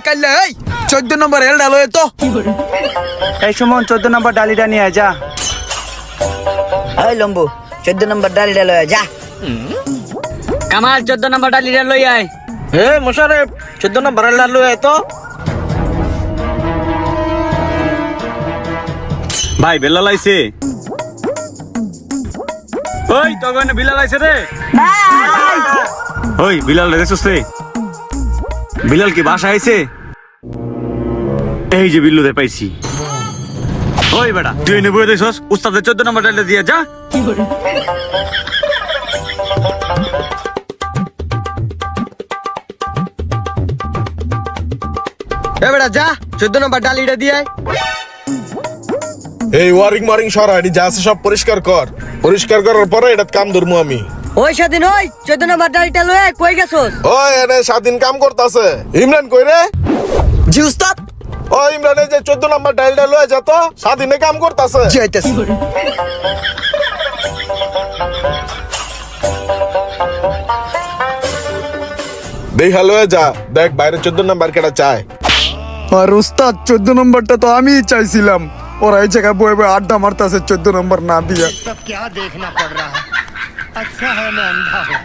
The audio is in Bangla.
কাইলে এই 14 নম্বর এল ডালো তো এই সুমন 14 নম্বর ডালিটা নিয়ে আয় যা। এই লম্বু 14 নম্বর ডালিটা লয়ে যা। কামাল 14 নম্বর ডালিটা লই আয়। হে মোশারেফ 14 নম্বর এল ডালো তো ভাই বেলা লাইছে। ওই তো গনে বিলাল আইছে রে। ওই বিলাল রে দেখছস? বিলাল কি বাসা আইছে? এই যে বিল্লুদের পাইছি। ওই বেটা তুই এনে বই দেখছস? উস্তাদের 14 নম্বর ডালটা দিয়ে যা। এ বেটা যা 14 নম্বর ডালিটা দিয়ে আয়। এই ওয়ারিং সরা এটি যা আছে সব পরিষ্কার কর। পরিষ্কার করার পরে এটা কাম ধরমু আমি। ওই স্বাধীন ওই 14 নম্বর ডালিটা লয়ে কই গেছস? ওই এনে স্বাধীন কাম করতেছে। ইমরান কই রে? জি উস্তাদ। ও ইমরান এই যে 14 নম্বর ডাইলটা লয়ে যা তো, স্বাধীনে কাম করতেছে। জি আইতাছি। দেখা লয়ে যা, দেখ বাইরে 14 নম্বর কেটা চায়। আর উস্তাদ 14 নম্বরটা তো আমিই চাইছিলাম। ওরা এই জায়গায় বয়ে বয়ে আড্ডা মারতেছে 14 নম্বর না দিয়া। सब क्या देखना पड़ रहा है। अच्छा है मैं अंधा हूँ।